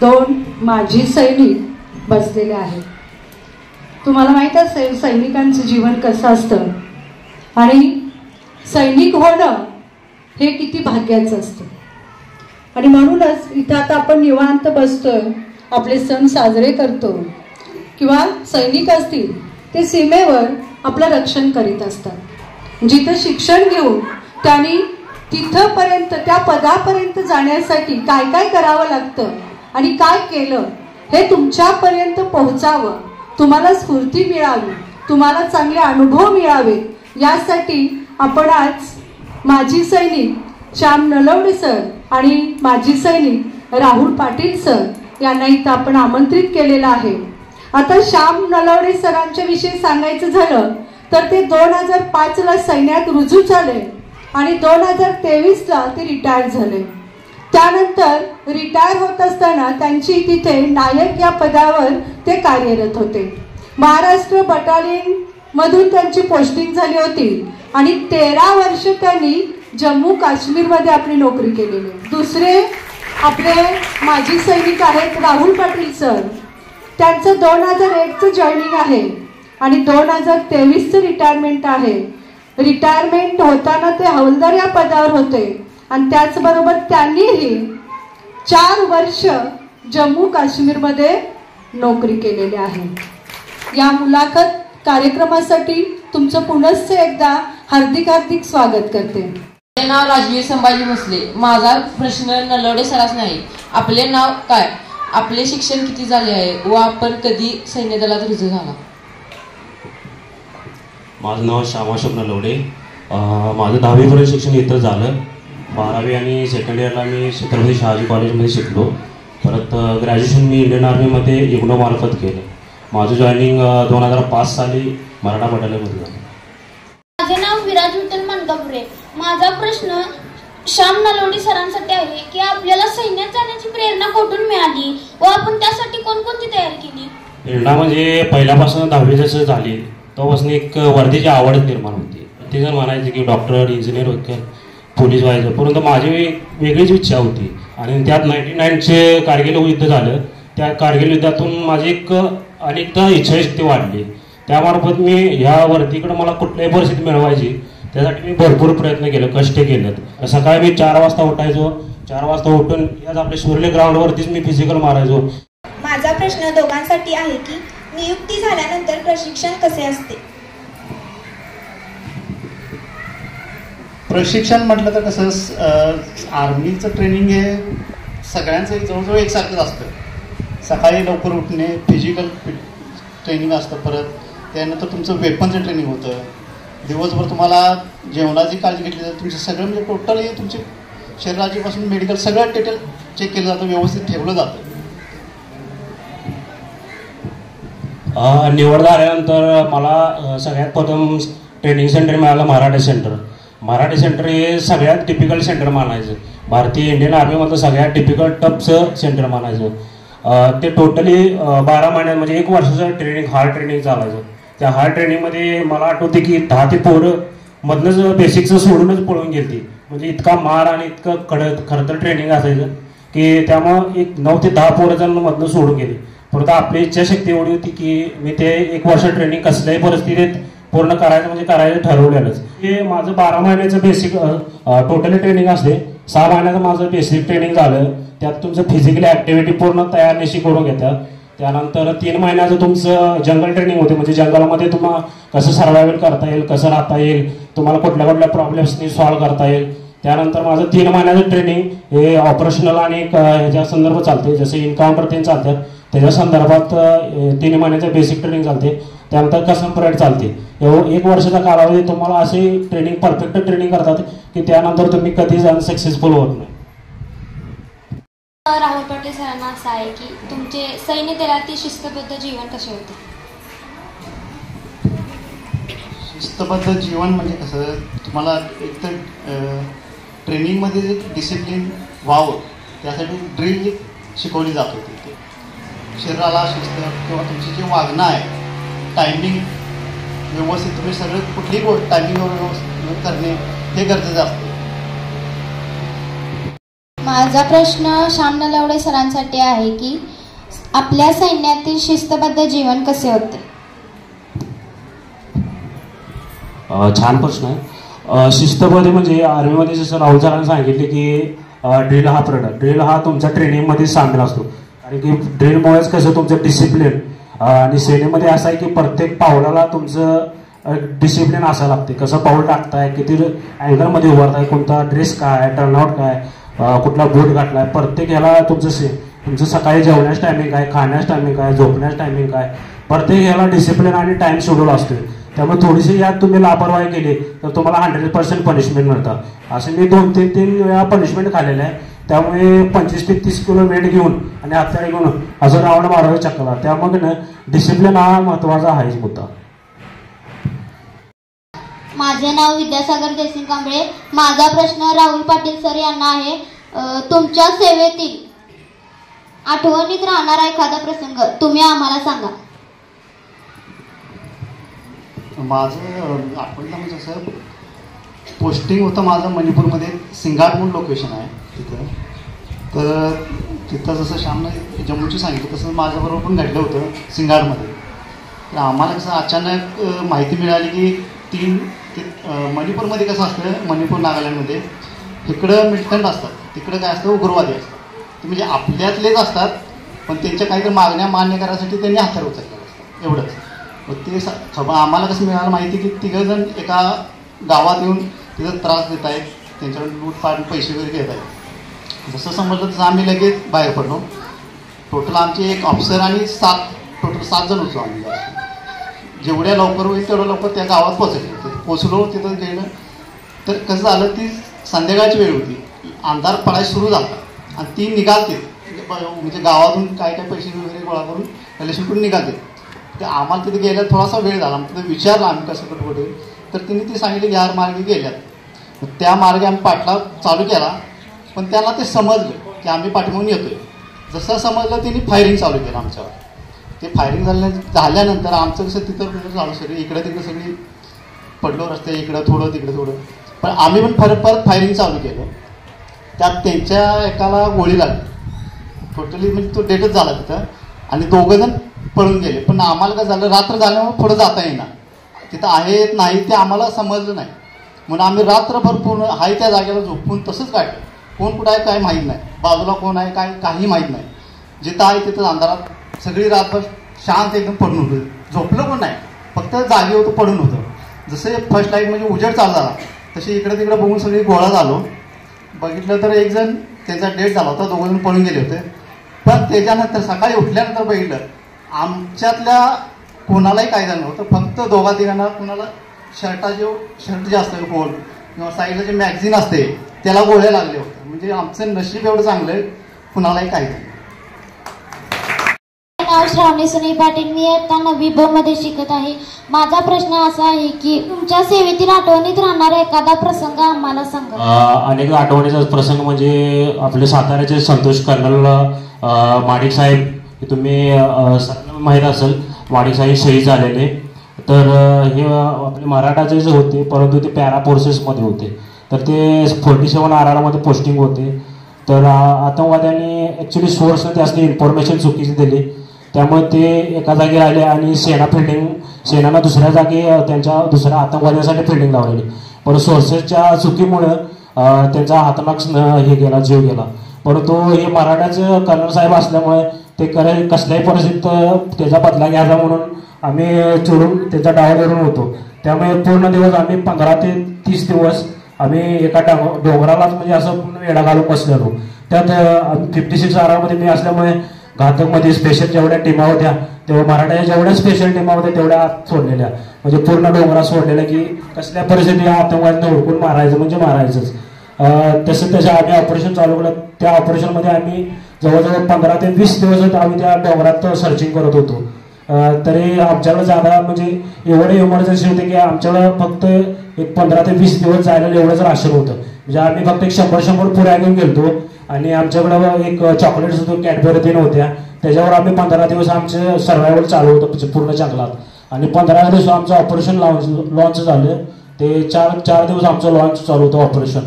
दोन माजी सैनिक बसलेले आहेत. तुम्हाला माहीत असेल सैनिकांचं जीवन कसं असतं आणि सैनिक होणं हे किती भाग्याचं असतं. आणि म्हणूनच इथं आता आपण निवांत बसतोय, आपले सण साजरे करतो किंवा सैनिक असतील ते सीमेवर आपलं रक्षण करीत असतात. जिथं शिक्षण घेऊन त्यांनी तिथंपर्यंत त्या पदापर्यंत जाण्यासाठी काय काय करावं लागतं आणि काय केलं हे तुमच्यापर्यंत पोहोचावं, तुम्हाला स्फूर्ती मिळावी, तुम्हाला चांगले अनुभव मिळावे, यासाठी आपण आज माजी सैनिक श्याम नलवडे सर आणि माजी सैनिक राहुल पाटील सर यांना इथं आपण आमंत्रित केलेलं आहे. आता श्याम नलवडे सरांच्या विषयी सांगायचं झालं तर ते 2005ला सैन्यात रुजू झाले आणि 2023ला ते रिटायर झाले. त्यानंतर रिटायर होत असताना त्यांची तिथे नायक या पदावर ते कार्यरत होते. महाराष्ट्र बटालियन मधून त्यांची पोस्टिंग झाली होती आणि 13 वर्ष त्यांनी जम्मू काश्मीरमध्ये आपली नोकरी केलेली. दुसरे आपले माजी सैनिक आहेत राहुल पाटील सर. त्यांचं 2001चं जॉईनिंग आहे आणि 2023चं रिटायरमेंट आहे. रिटायरमेंट होताना ते हवलदार या पदावर होते आणि त्याचबरोबर त्यांनीही 4 वर्ष जम्मू काश्मीरमध्ये नोकरी केलेली आहे. या मुलाखत कार्यक्रमासाठी तुमचं पुनश्च एकदा हार्दिक हार्दिक स्वागत करते. माझे नाव राजवीर संभाजी भोसले. माझा प्रश्न नलवडे सरास नाही. आपले नाव काय, आपले शिक्षण किती झाले आहे व आपण कधी सैन्य दलात रुजू झाला? माझं नाव श्यामाशोक नलवडे. माझं 10वीपर्यंत शिक्षण इथं झालं. 12वी आणि सेकंड इयरला मी छत्रपती शहाजी कॉलेजमध्ये शिकलो. परत ग्रॅज्युएशन मी इंडियन आर्मीमध्ये इग्नो मार्फत केलं. माझं जॉईनिंग 2005 साली मराठा बटालियनमध्ये झालं. माझे नाव विराज विठ्ठल मनकापुरे. माझा प्रश्न श्याम नलवडे सरांसाठी आहे की आपल्याला सैन्यात जाण्याची प्रेरणा कुठून मिळाली व आपण त्यासाठी कोणकोणती तयारी केली? प्रेरणा म्हणजे पहिल्यापासून 10वी जसं झाली तेव्हापासून एक वर्दीची आवड निर्माण होती. ते जण म्हणायचे की डॉक्टर, इंजिनियर वगैरे, पोलीस व्हायचं, परंतु माझी वेगळीच इच्छा होती. आणि त्यात 99चे कारगिल युद्ध झालं. त्या कारगिल युद्धातून माझी एक अनेकदा इच्छाशक्ती वाढली. त्यामार्फत मी ह्या वर्दीकडे मला कुठल्याही परिस्थिती मिळवायची त्यासाठी मी भरपूर प्रयत्न केले, कष्ट केलेत. सकाळी मी 4 वाजता उठायचो. 4 वाजता उठून याच आपल्या शिवले ग्राउंडवरतीच मी फिजिकल मारायचो. माझा प्रश्न दोघांसाठी आहे की नियुक्ती झाल्यानंतर प्रशिक्षण कसे असते? प्रशिक्षण म्हटलं तर कसं, आर्मीचं ट्रेनिंग हे सगळ्यांचं जवळजवळ एकसारखंच असतं. सकाळी लवकर उठणे, फिजिकल ट्रेनिंग असतं. परत त्यानंतर तुमचं वेपनचं ट्रेनिंग होतं. दिवसभर तुम्हाला जेवणाची काळजी घेतली जाते. तुमचं सगळं म्हणजे टोटली तुमची शरीराचीपासून मेडिकल सगळं डिटेल चेक केलं जातं, व्यवस्थित ठेवलं जातं. निवड झाल्यानंतर मला सगळ्यात प्रथम ट्रेनिंग सेंटर मिळालं मराठे सेंटर. मराठे सेंटर हे सगळ्यात टिपिकल सेंटर मानायचं. भारतीय इंडियन आर्मीमधलं सगळ्यात टिपिकल टफचं सेंटर मानायचं. ते टोटली 12 महिन्यात म्हणजे 1 वर्षाचं ट्रेनिंग, हार्ड ट्रेनिंग चालायचं. त्या हार्ड ट्रेनिंगमध्ये मला आठवते की 10 ते पोरं मधनंच बेसिकचं सोडूनच पळून गेली. म्हणजे इतका मार आणि इतकं खरंतर ट्रेनिंग असायचं की त्यामुळं 9 ते 10 पोरं जण मधनं सोडून गेली. परंतु आपली इच्छाशक्ती एवढी होती की मी ते 1 वर्ष ट्रेनिंग कसल्याही परिस्थितीत पूर्ण करायचं म्हणजे करायचं ठरवलेलंच. हे माझं 12 महिन्याचं बेसिक टोटली ट्रेनिंग असते. 6 महिन्याचं माझं बेसिक ट्रेनिंग झालं. त्यात तुमचं फिजिकली ॲक्टिव्हिटी पूर्ण तयार निशी करून घेतात. त्यानंतर 3 महिन्याचं तुमचं जंगल ट्रेनिंग होते. म्हणजे जंगलामध्ये तुम्हाला कसं सर्वायवल करता येईल, कसं राहता येईल, तुम्हाला कुठल्या कुठल्या प्रॉब्लेम्सनी सॉल्व्ह करता येईल. त्यानंतर माझं 3 महिन्याचं ट्रेनिंग हे ऑपरेशनल आणि ह्याच्या संदर्भात चालते. जसे इन्काउंटर ते चालतात त्याच्या संदर्भात 3 महिन्याचं बेसिक ट्रेनिंग चालते. त्यानंतर कसम परेड चालते. 1 वर्षाचा कालावधी तुम्हाला असे ट्रेनिंग, परफेक्ट ट्रेनिंग करतात की त्यानंतर तुम्ही कधीच अनसक्सेसफुल होत नाही. राहुल पाटील सरांना असं आहे की तुमचे सैन्य दलातील शिस्तबद्ध जीवन कसे होते? शिस्तबद्ध जीवन म्हणजे कसं, तुम्हाला एकतर ट्रेनिंगमध्ये डिसिप्लिन व्हावं त्यासाठी ड्रिल शिकवली जात होती. शरीराला शिस्त किंवा तुमची जे वागणं आहे, टायमिंग व्यवस्थित, तुम्ही सगळं कुठलीही गोष्ट टायमिंगवर व्यवस्थित करणे हे गरजेचं असतं. माझा प्रश्न श्याम नलावडे सरांसाठी आहे की आपल्या सैन्यातील शिस्तबद्ध जीवन कसे होते? छान प्रश्न आहे. शिस्तबद्ध म्हणजे आर्मीमध्ये जसं राहुल सरांनी सांगितले की ड्रिल हा तुमच्या ट्रेनिंगमध्ये सामील असतो. कारण की ड्रिलमुळेच कसं तुमचं डिसिप्लिन आणि सेनेमध्ये असं आहे की प्रत्येक पावलाला तुमचं डिसिप्लिन असायला लागते. कसं पाऊल टाकताय, किती अँगलमध्ये उभारताय, कोणता ड्रेस काय, टर्नआउट काय, कुठला बूट घातलाय, प्रत्येक ह्याला तुमचं सकाळी जेवण्यास टायमिंग काय, खाण्यास टायमिंग काय, झोपण्यास टायमिंग काय, प्रत्येक ह्याला डिसिप्लिन आणि टाइम शेड्यूल असतो. त्यामुळे थोडीशी यात तुम्ही लापरवाही केली तर तुम्हाला 100% पनिशमेंट मिळतं. असे मी 2-3 वेळा पनिशमेंट खाल्लेलं आहे. त्यामुळे 25 ते 30 किलो वेट घेऊन आणि हत्यार घेऊन असं राऊंड मारावे चक्कला. त्यामुळे डिसिप्लिन हा महत्वाचा आहेच मुद्दा. माझे नाव विद्यासागर जयसिंग कांबळे. माझा प्रश्न राहुल पाटील सर यांना आहे. तुमच्या सेवेतील आठवणीत राहणारा एखादा प्रसंग तुम्ही आम्हाला सांगा. माझं आठवणीला म्हणजे असं पोस्टिंग होतं माझं मणिपूरमध्ये सिंगाट म्हणून लोकेशन आहे तिथं. तर तिथं जसं श्यामने जम्मूची सांगितलं तसं माझ्याबरोबर पण घडलं होतं सिंगाटमध्ये. तर आम्हाला कसं अचानक माहिती मिळाली की मणिपूरमध्ये कसं असतं, मणिपूर नागालँडमध्ये इकडं मिलिटंट असतात, तिकडं काय असतं उग्रवादी असतात. ते म्हणजे आपल्यातलेच असतात पण त्यांच्या काहीतरी मागण्या मान्य करायसाठी त्यांनी हत्यार उचललेलं असतात एवढंच. मग ते आम्हाला कसं मिळालं माहिती की 3 जण एका गावात येऊन तिथं त्रास देत आहेत, त्यांच्याकडे लूटपाट पैसे वगैरे घेत आहेत. जसं समजलं तसं आम्ही लगेच बाहेर पडलो. टोटल आमचे एक ऑफिसर आणि 7 जण होतो आम्ही. जेवढ्या लवकर होईल तेवढ्या लवकर त्या गावात पोचलो. तिथं गेलं तर कसं झालं, ती संध्याकाळची वेळ होती, अंधार पडायला सुरू झाला आणि ती निघालते म्हणजे गावातून काय पैसे वगैरे गोळा करून कलेक्शन निघालते. तर आम्हाला तिथे गेल्यावर थोडासा वेळ झाला. तिथं विचारलं आम्ही कसं कुठे, तर तिने ती सांगितली की ह्या मार्गे गेल्यात. त्या मार्गे आम्ही पाठलाग चालू केला पण त्यांना ते समजलं की आम्ही पाठीमागून येतोय. जसं समजलं त्यांनी फायरिंग चालू केलं आमच्यावर. ते फायरिंग झाल्यानंतर आमचं कसं तिथं झालं सगळी इकडं तिकडं सगळी पडलो रस्ते, इकडं थोडं तिकडं थोडं. पण आम्ही पण परत फायरिंग चालू केलं. त्यात त्यांच्या एकाला गोळी लागली. टोटली म्हणजे तो डेटच झाला तिथं आणि 2 जण पळून गेले. पण आम्हाला काय झालं, रात्र झाल्यामुळे पुढं जाता येईना. तिथं आहेत नाही ते आम्हाला समजलं नाही म्हणून आम्ही रात्रभर पूर्ण आहे त्या जागेला झोपून तसंच काढलं. कोण कुठं आहे काय माहीत नाही, बाजूला कोण आहे काय काही माहीत नाही. जिथं आहे तिथं अंधारात सगळी रातभर शांत एकदम पडून होतं. झोपलं पण नाही, फक्त जागी होतं, पडून होतं. जसे फर्स्ट लाईट म्हणजे उजेड चालू झाला तसे इकडं तिकडं बघून सगळी गोळा झालो. बघितलं तर 1 जण त्यांचा डेट झाला होता, 2 जण पळून गेले होते. पण त्याच्यानंतर सकाळी उठल्यानंतर बघितलं आमच्यातल्या कोणालाही काय झालं नव्हतं. फक्त 2-3 कोणाला शर्ट जे असतं कोण किंवा साईडला जे मॅगझिन असते त्याला गोळ्या लागले होते. म्हणजे आमचं नशीब एवढं चांगलं आहे, कुणालाही काय झालं. नाव श्रावणी सुनील पाटील. मी आता 9वी ब मध्ये शिकत आहे. माझा प्रश्न असा आहे की तुमच्या सेवेतील आठवणीत राहणारा एखादा प्रसंग आम्हाला सांगा. अनेक आठवणीचा प्रसंग म्हणजे आपले साताऱ्याचे संतोष कर्नल माडिक साहेब, तुम्ही माहीत असेल, माडिक साहेब शहीद झालेले. तर हे आपले मराठाचे जे होते परंतु ते पॅरा फोर्सेसमध्ये होते. तर ते 47 RR मध्ये पोस्टिंग होते. तर आतंकवाद्यांनी ॲक्च्युली सोर्सनं त्यासनी इन्फॉर्मेशन चुकीची दिली. त्यामुळे ते एका जागी राहिले आणि सेनानं दुसऱ्या जागी त्यांच्या दुसऱ्या आतंकवाद्यांसाठी फिल्डिंग लावलेली. पण सोर्सेसच्या चुकीमुळं त्यांचा हातनाक हे गेला, जीव गेला. परंतु हे मराठाचं कर्नल साहेब असल्यामुळे ते कसल्याही परिस्थितीत त्याचा बदला घ्यायचा म्हणून आम्ही चोरून त्याचा डाव धरून होतो. त्यामुळे पूर्ण दिवस आम्ही 15 ते 30 दिवस आम्ही एका डोंगरालाच म्हणजे असं पूर्ण वेढा घालून बसलेलो. त्यात 56 RR मध्ये मी असल्यामुळे घातकमध्ये स्पेशल जेवढ्या टीमा होत्या तेव्हा मराठ्याच्या जेवढ्या स्पेशल टीमा होत्या तेवढ्या आत सोडलेल्या, म्हणजे पूर्ण डोंगरात सोडलेल्या की कसल्या परिस्थितीत आतंकवाद्यांना हुडकून मारायचं म्हणजे मारायचंच. तसं आम्ही ऑपरेशन चालू केलं. त्या ऑपरेशनमध्ये आम्ही जवळजवळ 15 ते 20 दिवस म्हणजे त्या डोंगरात सर्चिंग करत होतो. तरी आमच्याकडे जादा म्हणजे एवढे इमर्जन्सी होते की आमच्याकडं फक्त एक 15 ते 20 दिवस जायला एवढंच राशन होतं. म्हणजे आम्ही फक्त एक 100 पुऱ्या घेऊन गेलतो आणि आमच्याकडं एक चॉकलेट्स होतो, कॅडबरी तीन होत्या. त्याच्यावर आम्ही 15 दिवस आमचं सर्वायवल चालू होतं पूर्ण जंगलात. आणि 15 दिवस आमचं ऑपरेशन लॉन्च झालं. ते 4 दिवस आमचं लॉन्च चालू होतं ऑपरेशन.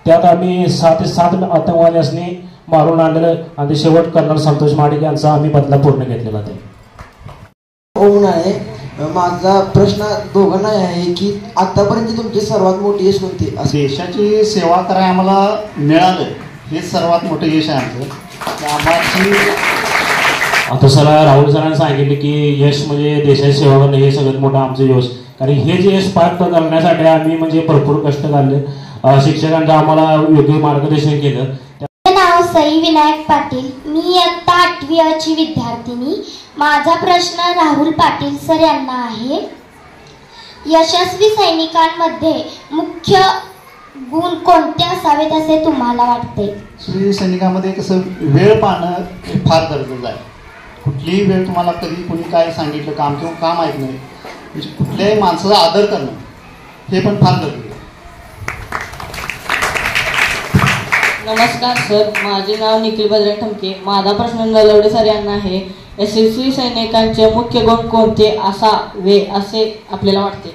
त्यात आम्ही 6 ते 7 आतंकवाद्यांनी मारून आणलेलं आणि ते शेवट कर्नल संतोष महाडिक यांचा आम्ही बदला पूर्ण घेतलेला ते. होऊन आहे. माझा प्रश्न दोघांना आहे की आतापर्यंत तुमची सर्वात मोठी यश कोणती? देशाची सेवा करायला आम्हाला मिळालं हे सर्वात मोठं यश आहे आमचं. आम्हाची आता सर राहुल सरांनी सांगितले की यश म्हणजे देशाची सेवा करणं हे सगळ्यात मोठं आमचं यश. कारण हे जे यश प्राप्त करण्यासाठी आम्ही म्हणजे भरपूर कष्ट काढले. शिक्षकांचं आम्हाला योग्य मार्गदर्शन केलं. नाव सई विनायक पाटील. मी इयत्ता 8वी ची विद्यार्थिनी. माझा प्रश्न राहुल पाटील सर यांना आहे. यशस्वी सैनिकांमध्ये मुख्य गुण कोणते असावेत असे तुम्हाला वाटते? यशस्वी सैनिकामध्ये कसं वेळ पाहणं हे फार गरजेचं आहे. कुठलीही वेळ तुम्हाला कधी कोणी काय सांगितलं काम किंवा काम ऐकणं म्हणजे कुठल्याही माणसाचा आदर करणं हे पण फार गरजेचं आहे. नमस्कार सर, माझे नाव निखिल बजरंग ठमके. माझा प्रश्न नलवडे सर यांना आहे. यशस्वी सैनिकांचे मुख्य गुण कोणते असावे असे आपल्याला वाटते?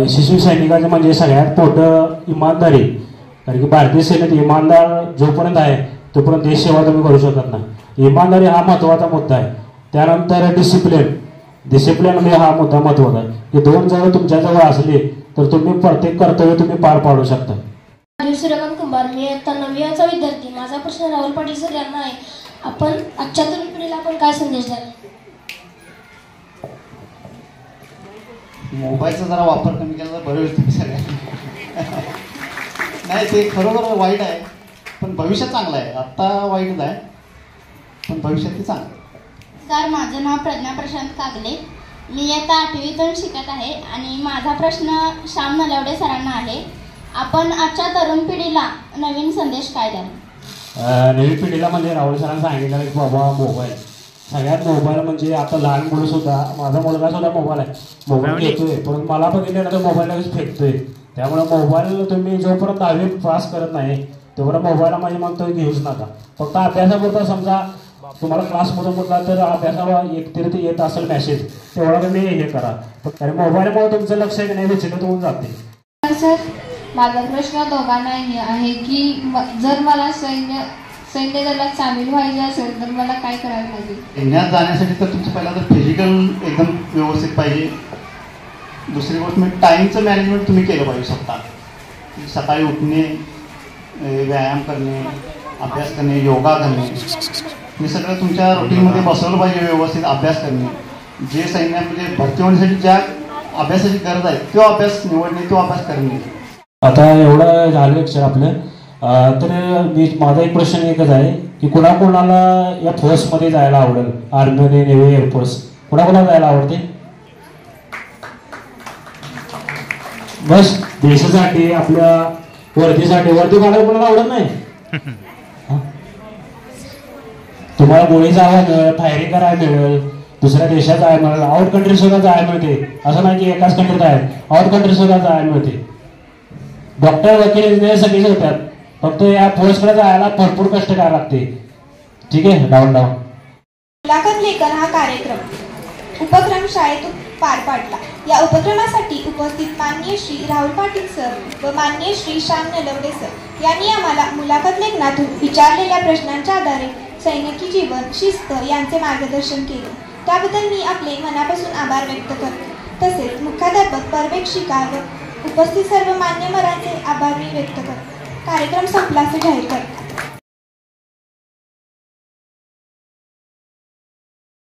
यशस्वी सैनिकांचे म्हणजे सगळ्यात मोठं इमानदारी. कारण की भारतीय सेनेत इमानदार जोपर्यंत आहे तोपर्यंत देश सेवा तुम्ही करू शकत नाही. इमानदारी हा महत्त्वाचा मुद्दा आहे. त्यानंतर डिसिप्लिन म्हणजे हा मुद्दा महत्त्वाचा आहे. हे दोन जर तुमच्याजवळ असले तर तुम्ही प्रत्येक कर्तव्य तुम्ही पार पाडू शकता. सूर्यकांत कुंभार. मी इयत्ता 9वीचा विद्यार्थी. माझा प्रश्न राहुल पाटील सर यांना आहे. आपण आजच्या तरुण पिढीला आपण काय संदेश द्याल? मोबाईलचा जरा वापर कमी केला तर बरं होईल तुम्ही सगळ्यांनी. नाही ते खरोखर वाईट आहे पण भविष्य चांगलं आहे. आत्ता वाईटच आहे पण भविष्यात ते चांगलं आहे. सर माझं नाव प्रज्ञा प्रशांत कागले. मी इयत्ता 8वीतून शिकत आहे आणि माझा प्रश्न श्याम नलवडे सरांना आहे. आपण आजच्या तरुण पिढीला नवीन संदेश काय द्याल? नवीन पिढीला म्हणजे राहुल सरांनी सांगितलं की बाबा मोबाईल सगळ्यात मोबाईल म्हणजे आता लहान मुलं सुद्धा माझा मुलगा सुद्धा मोबाईल आहे. मोबाईल घेतोय परंतु मला बघितल्यानंतर मोबाईल लगेच फेकतोय. त्यामुळे मोबाईल तुम्ही जोपर्यंत 10वी पास करत नाही तोपर्यंत मोबाईल माझी म्हणतो घेऊच नका. फक्त अभ्यासापुरता समजा तुम्हाला क्लासमधून म्हटला तर अभ्यासाला एकतरी येत असेल मेसेज तेवढा तुम्ही हे करा. कारण मोबाईलमुळे तुमचं लक्ष नाही विचलित होऊन जाते. सर माझा प्रश्न दोघांना आहे की जर मला सैन्य दलात सामील व्हायचे असेल तर मला काय करायला लागेल? सैन्यात जाण्यासाठी तर तुमचं पहिला तर फिजिकल एकदम व्यवस्थित पाहिजे. दुसरी गोष्ट म्हणजे टाईमचं मॅनेजमेंट तुम्ही केलं पाहिजे. स्वतः सकाळी उठणे, व्यायाम करणे, अभ्यास करणे, योगा करणे हे सगळं तुमच्या रुटीनमध्ये बसवलं पाहिजे. व्यवस्थित अभ्यास करणे. जे सैन्यामध्ये भरती होण्यासाठी ज्या अभ्यासाची गरज आहे तो अभ्यास निवडणे, तो अभ्यास करणे. आता एवढं झालं लेक्चर आपलं. तर माझा एक प्रश्न एकच आहे की कुणाकुणाला या फोर्समध्ये जायला आवडेल? आर्मीमध्ये, नेव्ही, एअरफोर्स कुणाकुणाला जायला आवडते? बस देशासाठी आपल्या वर्दीसाठी वर्दी घालायला कुणाला आवडत नाही? तुम्हाला गोळी जायला मिळेल, फायरिंग करायला मिळेल, दुसऱ्या देशात जायला मिळेल, आउट कंट्री सुद्धा जायला मिळते. असं नाही की एकाच कंट्रीत आहे, आउट कंट्री सुद्धा जायला मिळते. डॉक्टर, वकील, इंजिनियर सगळेच होतात. फक्त या फोर्सकडे जायला भरपूर कष्ट करायला लागते. ठीक आहे, डाऊन. मुलाखत लेखन हा कार्यक्रम उपक्रम शाळेतून पार पाडला. या उपक्रमासाठी उपस्थित माननीय श्री राहुल पाटील सर व माननीय श्री श्याम नलवडे सर यांनी आम्हाला मुलाखत लेखनातून विचारलेल्या प्रश्नांच्या आधारे सैनिकी जीवन, शिस्त यांचे मार्गदर्शन केले. त्याबद्दल मी आपले मनापासून आभार व्यक्त करते. तसेच मुख्याध्यापक, पर्यवेक्षिका व उपस्थित सर्व मान्यवरांचे आभार मी व्यक्त करते. कार्यक्रम संपला असे जाहीर करते.